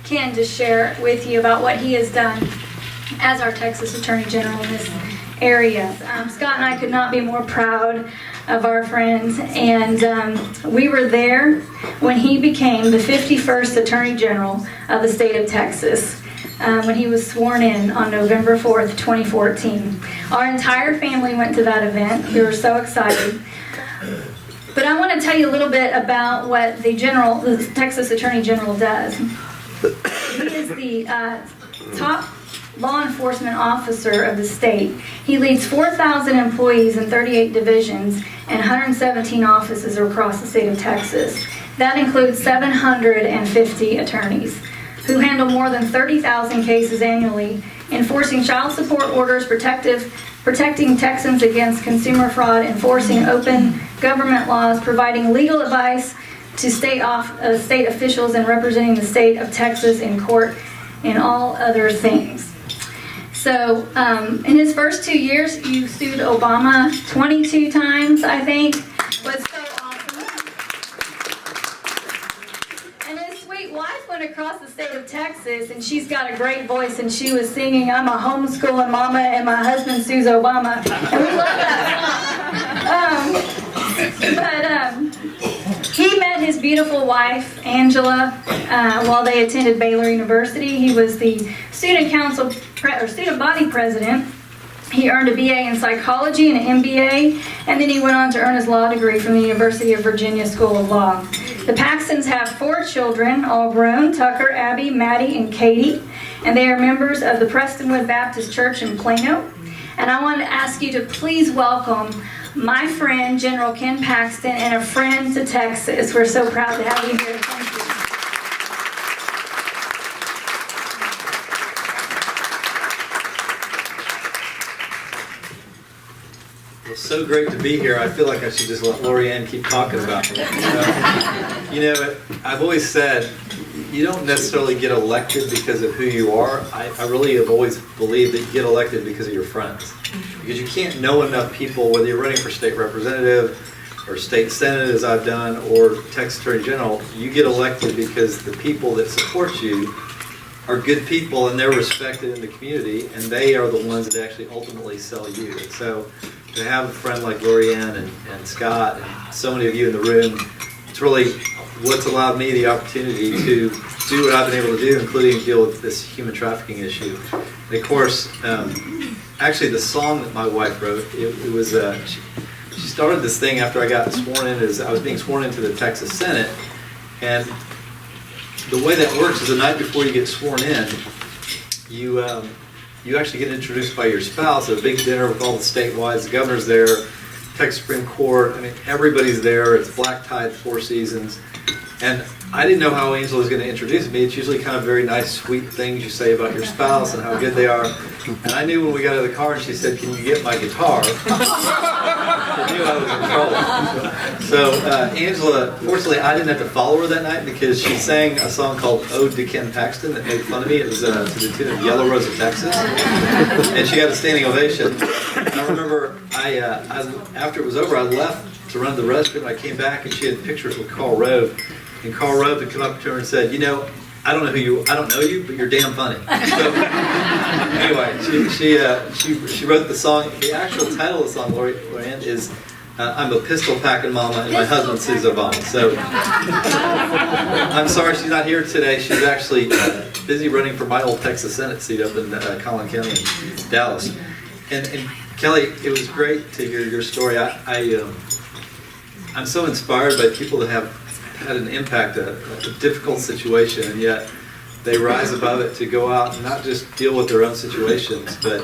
Ken to share with you about what he has done as our Texas Attorney General in this area. Scott and I could not be more proud of our friends, and we were there when he became the 51st Attorney General of the state of Texas, when he was sworn in on November 4th, 2014. Our entire family went to that event. We were so excited. But I want to tell you a little bit about what the Texas Attorney General does. He is the top law enforcement officer of the state. He leads 4,000 employees in 38 divisions and 117 offices across the state of Texas. That includes 750 attorneys who handle more than 30,000 cases annually, enforcing child support orders, protecting Texans against consumer fraud, enforcing open government laws, providing legal advice to state officials, and representing the state of Texas in court, and all other things. So in his first 2 years, you sued Obama 22 times, I think. Was so awesome. And his sweet wife went across the state of Texas, and she's got a great voice, and she was singing, "I'm a homeschooling mama, and my husband sues Obama." And we love that song. He met his beautiful wife, Angela, while they attended Baylor University. He was the student body president. He earned a BA in psychology and an MBA, and then he went on to earn his law degree from the University of Virginia School of Law. The Paxtons have 4 children, all grown: Tucker, Abby, Maddie, and Katie, and they are members of the Prestonwood Baptist Church in Plano. And I want to ask you to please welcome my friend, General Ken Paxton, and a friend to Texas. We're so proud to have you here. Thank you. Well, so great to be here. I feel like I should just let Lorianne keep talking about it. I've always said, you don't necessarily get elected because of who you are. I really have always believed that you get elected because of your friends. Because you can't know enough people, whether you're running for state representative or state senate, as I've done, or Texas Attorney General. You get elected because the people that support you are good people, and they're respected in the community, and they are the ones that actually ultimately sell you. And so to have a friend like Lorianne and Scott and so many of you in the room, it's really what's allowed me the opportunity to do what I've been able to do, including deal with this human trafficking issue. And of course, actually the song that my wife wrote, it was, she started this thing after I got sworn in, as I was being sworn into the Texas Senate, and the way that works is the night before you get sworn in, you actually get introduced by your spouse at a big dinner with all the statewide, the governor's there, Texas Supreme Court, I mean, everybody's there, it's black tide, 4 seasons, and I didn't know how Angela was going to introduce me. It's usually kind of very nice, sweet things you say about your spouse and how good they are. And I knew when we got out of the car and she said, "Can you get my guitar?" I knew I was in trouble. So Angela, fortunately, I didn't have to follow her that night because she sang a song called "Ode to Ken Paxton" that made fun of me. It was to the tune of "Yellow Rose of Texas," and she got a standing ovation. And I remember, after it was over, I left to run to the restroom. I came back and she had pictures with Carl Rove. And Carl Rove had come up to her and said, "I don't know you, but you're damn funny." So anyway, she wrote the song. The actual title of the song, Lorianne, is "I'm a pistol packing mama and my husband sues Obama." So I'm sorry she's not here today. She's actually busy running for my old Texas Senate seat up in Collin County in Dallas. And Kelly, it was great to hear your story. I'm so inspired by people that have had an impact, a difficult situation, and yet they rise above it to go out and not just deal with their own situations, but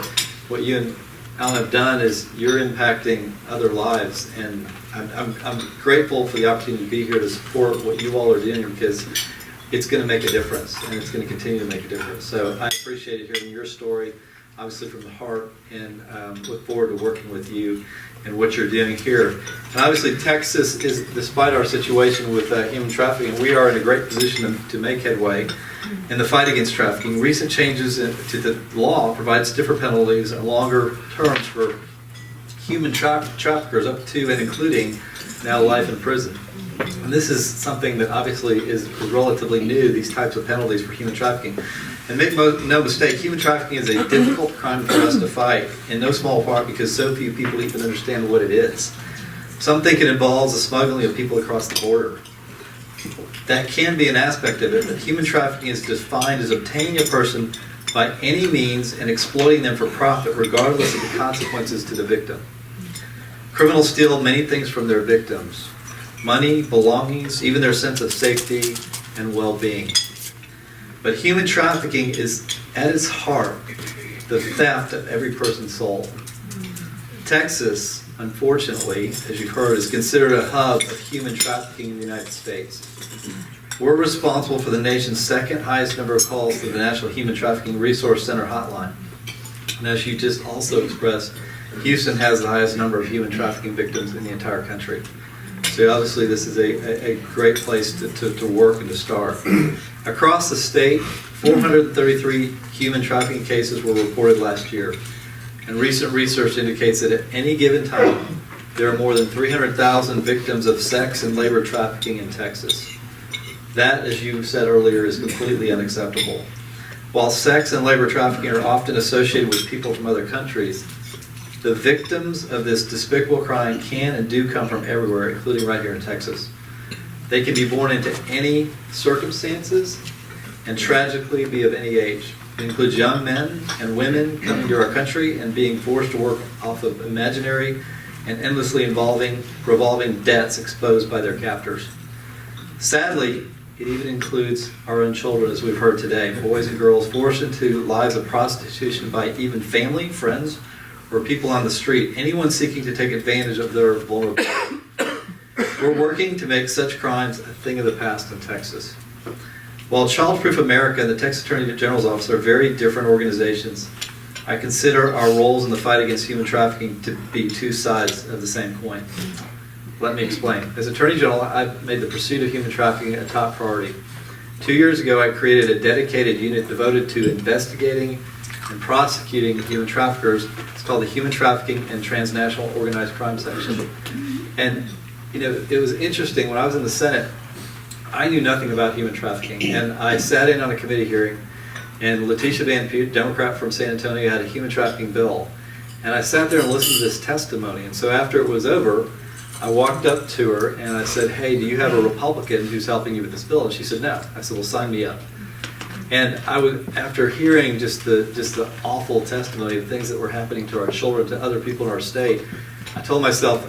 what you and Alan have done is you're impacting other lives, and I'm grateful for the opportunity to be here to support what you all are doing, because it's going to make a difference, and it's going to continue to make a difference. So I appreciate hearing your story, obviously from the heart, and look forward to working with you and what you're doing here. And obviously Texas is, despite our situation with human trafficking, we are in a great position to make headway in the fight against trafficking. Recent changes to the law provides different penalties and longer terms for human traffickers, up to and including now life in prison. And this is something that obviously is relatively new, these types of penalties for human trafficking. And make no mistake, human trafficking is a difficult crime for us to fight, in no small part because so few people even understand what it is. Some think it involves the smuggling of people across the border. That can be an aspect of it, but human trafficking is defined as obtaining a person by any means and exploiting them for profit, regardless of the consequences to the victim. Criminals steal many things from their victims: money, belongings, even their sense of safety and well-being. But human trafficking is, at its heart, the theft of every person's soul. Texas, unfortunately, as you've heard, is considered a hub of human trafficking in the United States. We're responsible for the nation's second highest number of calls to the National Human Trafficking Resource Center hotline. And as you just also expressed, Houston has the highest number of human trafficking victims in the entire country. So obviously this is a great place to work and to start. Across the state, 433 human trafficking cases were reported last year. And recent research indicates that at any given time, there are more than 300,000 victims of sex and labor trafficking in Texas. That, as you said earlier, is completely unacceptable. While sex and labor trafficking are often associated with people from other countries, the victims of this despicable crime can and do come from everywhere, including right here in Texas. They can be born into any circumstances and tragically be of any age. It includes young men and women coming to our country and being forced to work off of imaginary and endlessly revolving debts exposed by their captors. Sadly, it even includes our own children, as we've heard today, boys and girls forced into lives of prostitution by even family, friends, or people on the street, anyone seeking to take advantage of their vulnerability. We're working to make such crimes a thing of the past in Texas. While Childproof America and the Texas Attorney General's Office are very different organizations, I consider our roles in the fight against human trafficking to be two sides of the same coin. Let me explain. As Attorney General, I've made the pursuit of human trafficking a top priority. 2 years ago, I created a dedicated unit devoted to investigating and prosecuting human traffickers. It's called the Human Trafficking and Transnational Organized Crime Section. And, it was interesting. When I was in the Senate, I knew nothing about human trafficking. And I sat in on a committee hearing, and Letitia Van Pute, Democrat from San Antonio, had a human trafficking bill. And I sat there and listened to this testimony. And so after it was over, I walked up to her and I said, "Hey, do you have a Republican who's helping you with this bill?" And she said, "No." I said, "Well, sign me up." And after hearing just the awful testimony of things that were happening to our children, to other people in our state, I told myself,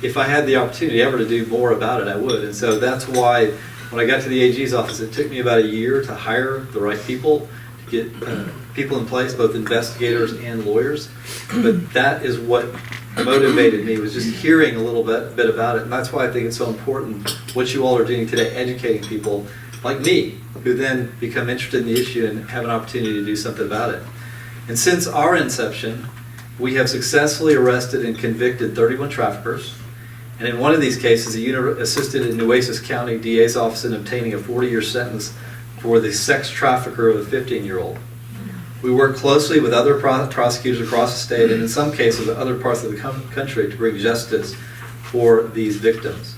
if I had the opportunity ever to do more about it, I would. And so that's why when I got to the AG's office, it took me about a year to hire the right people, to get people in place, both investigators and lawyers. But that is what motivated me, was just hearing a little bit about it. And that's why I think it's so important what you all are doing today, educating people like me, who then become interested in the issue and have an opportunity to do something about it. And since our inception, we have successfully arrested and convicted 31 traffickers. And in one of these cases, a unit assisted in Nueces County DA's office in obtaining a 40-year sentence for the sex trafficker of a 15-year-old. We work closely with other prosecutors across the state, and in some cases other parts of the country, to bring justice for these victims.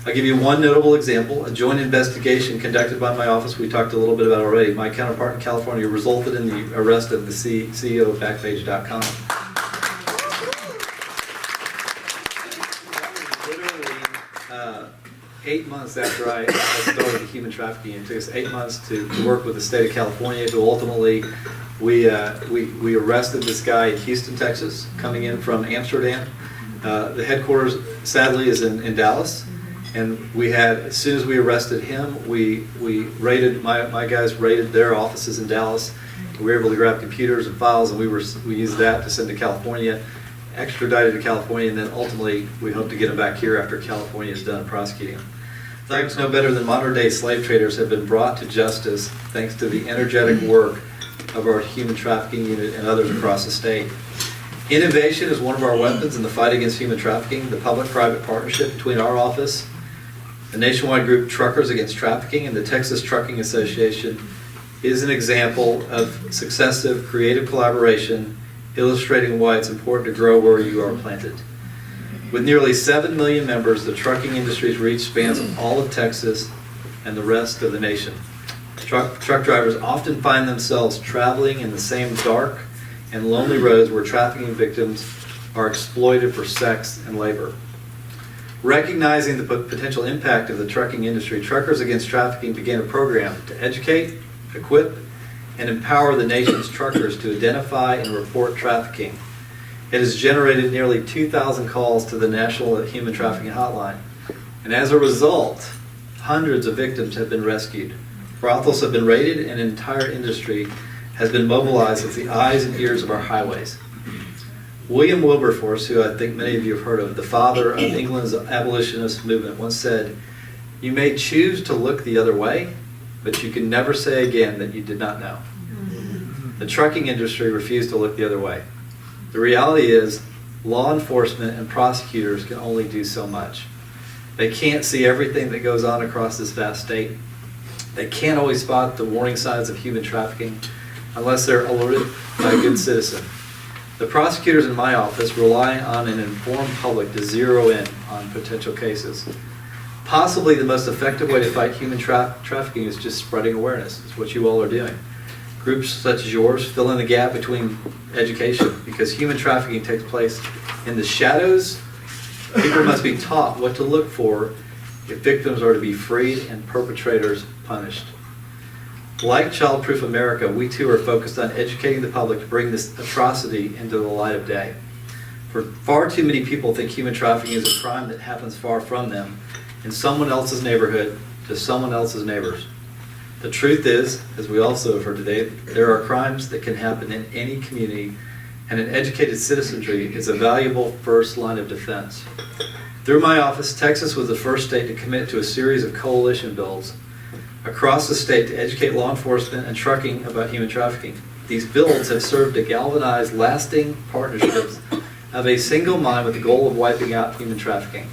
I'll give you one notable example. A joint investigation conducted by my office, we talked a little bit about already, my counterpart in California, resulted in the arrest of the CEO of Backpage.com. Literally 8 months after I started the human trafficking, it took us 8 months to work with the state of California, who ultimately we arrested this guy in Houston, Texas, coming in from Amsterdam. The headquarters, sadly, is in Dallas. And we had, as soon as we arrested him, we raided, my guys raided their offices in Dallas. We were able to grab computers and files, and we used that to send to California, extradited to California, and then ultimately we hope to get him back here after California is done prosecuting him. Thugs no better than modern-day slave traders have been brought to justice thanks to the energetic work of our human trafficking unit and others across the state. Innovation is one of our weapons in the fight against human trafficking. The public-private partnership between our office, the nationwide group Truckers Against Trafficking, and the Texas Trucking Association is an example of successive creative collaboration, illustrating why it's important to grow where you are planted. With nearly 7 million members, the trucking industry's reach spans all of Texas and the rest of the nation. Truck drivers often find themselves traveling in the same dark and lonely roads where trafficking victims are exploited for sex and labor. Recognizing the potential impact of the trucking industry, Truckers Against Trafficking began a program to educate, equip, and empower the nation's truckers to identify and report trafficking. It has generated nearly 2,000 calls to the National Human Trafficking Hotline. And as a result, hundreds of victims have been rescued. Brothels have been raided, and an entire industry has been mobilized as the eyes and ears of our highways. William Wilberforce, who I think many of you have heard of, the father of England's abolitionist movement, once said, "You may choose to look the other way, but you can never say again that you did not know." The trucking industry refused to look the other way. The reality is, law enforcement and prosecutors can only do so much. They can't see everything that goes on across this vast state. They can't always spot the warning signs of human trafficking unless they're alerted by a good citizen. The prosecutors in my office rely on an informed public to zero in on potential cases. Possibly the most effective way to fight human trafficking is just spreading awareness. It's what you all are doing. Groups such as yours fill in the gap between education, because human trafficking takes place in the shadows. People must be taught what to look for if victims are to be freed and perpetrators punished. Like Childproof America, we too are focused on educating the public to bring this atrocity into the light of day. For far too many people think human trafficking is a crime that happens far from them, in someone else's neighborhood, to someone else's neighbors. The truth is, as we also have heard today, there are crimes that can happen in any community, and an educated citizenry is a valuable first line of defense. Through my office, Texas was the first state to commit to a series of coalition bills across the state to educate law enforcement and trucking about human trafficking. These bills have served to galvanize lasting partnerships of a single mind with the goal of wiping out human trafficking.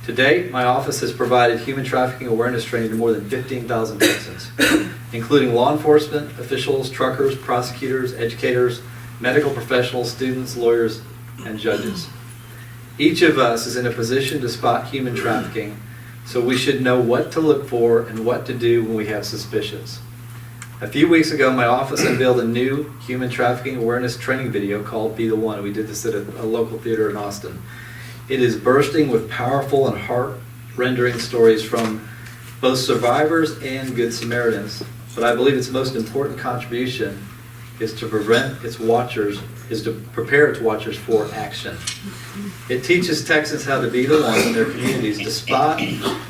To date, my office has provided human trafficking awareness training to more than 15,000 Texans, including law enforcement officials, truckers, prosecutors, educators, medical professionals, students, lawyers, and judges. Each of us is in a position to spot human trafficking, so we should know what to look for and what to do when we have suspicions. A few weeks ago, my office unveiled a new human trafficking awareness training video called Be the One. We did this at a local theater in Austin. It is bursting with powerful and heart-rendering stories from both survivors and Good Samaritans. But I believe its most important contribution is to prepare its watchers for action. It teaches Texans how to be the one in their communities to spot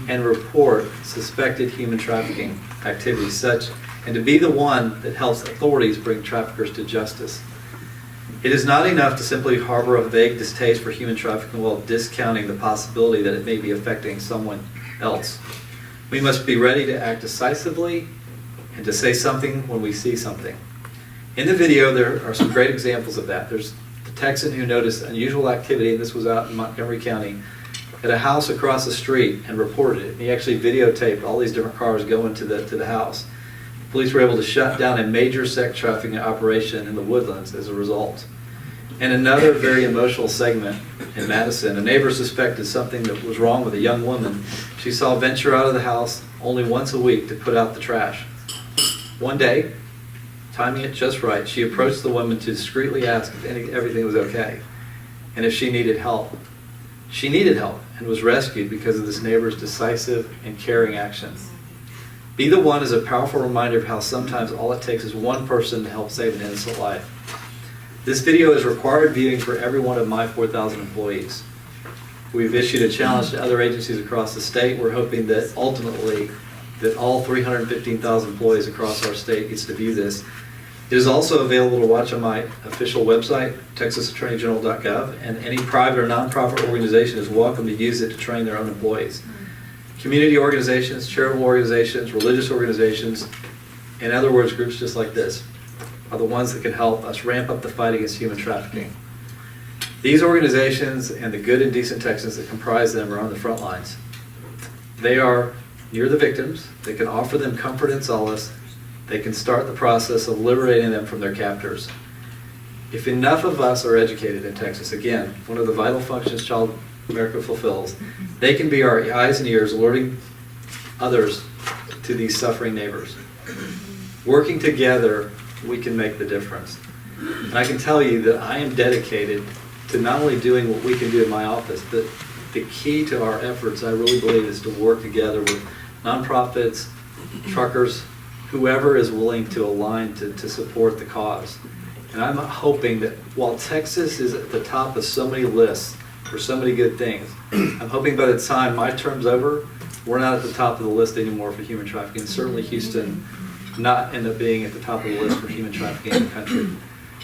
and report suspected human trafficking activities, and to be the one that helps authorities bring traffickers to justice. It is not enough to simply harbor a vague distaste for human trafficking while discounting the possibility that it may be affecting someone else. We must be ready to act decisively and to say something when we see something. In the video, there are some great examples of that. There's the Texan who noticed unusual activity, and this was out in Montgomery County, at a house across the street and reported it. And he actually videotaped all these different cars going to the house. Police were able to shut down a major sex trafficking operation in the Woodlands as a result. And another very emotional segment in Madison, a neighbor suspected something that was wrong with a young woman she saw venture out of the house only once a week to put out the trash. One day, timing it just right, she approached the woman to discreetly ask if everything was okay and if she needed help. She needed help and was rescued because of this neighbor's decisive and caring action. Be the One is a powerful reminder of how sometimes all it takes is one person to help save an innocent life. This video is required viewing for every one of my 4,000 employees. We've issued a challenge to other agencies across the state. We're hoping that ultimately that all 315,000 employees across our state gets to view this. It is also available to watch on my official website, texasattorneygeneral.gov, and any private or nonprofit organization is welcome to use it to train their own employees. Community organizations, charitable organizations, religious organizations, in other words, groups just like this, are the ones that can help us ramp up the fight against human trafficking. These organizations and the good and decent Texans that comprise them are on the front lines. They are near the victims. They can offer them comfort and solace. They can start the process of liberating them from their captors. If enough of us are educated in Texas, again, one of the vital functions America Fulfills, they can be our eyes and ears, alerting others to these suffering neighbors. Working together, we can make the difference. And I can tell you that I am dedicated to not only doing what we can do in my office, but the key to our efforts, I really believe, is to work together with nonprofits, truckers, whoever is willing to align to support the cause. And I'm hoping that while Texas is at the top of so many lists for so many good things, I'm hoping by the time my term's over, we're not at the top of the list anymore for human trafficking. Certainly Houston not end up being at the top of the list for human trafficking in the country.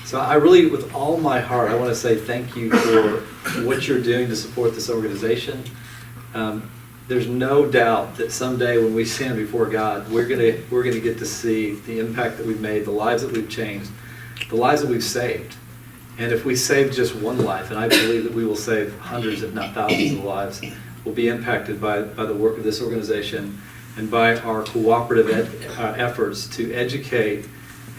So I really, with all my heart, I want to say thank you for what you're doing to support this organization. There's no doubt that someday when we stand before God, we're gonna get to see the impact that we've made, the lives that we've changed, the lives that we've saved. And if we save just one life, and I believe that we will save hundreds, if not thousands of lives, will be impacted by the work of this organization and by our cooperative efforts to educate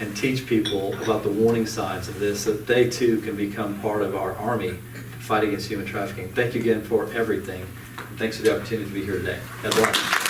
and teach people about the warning signs of this, so that they too can become part of our army to fight against human trafficking. Thank you again for everything. And thanks for the opportunity to be here today. God bless.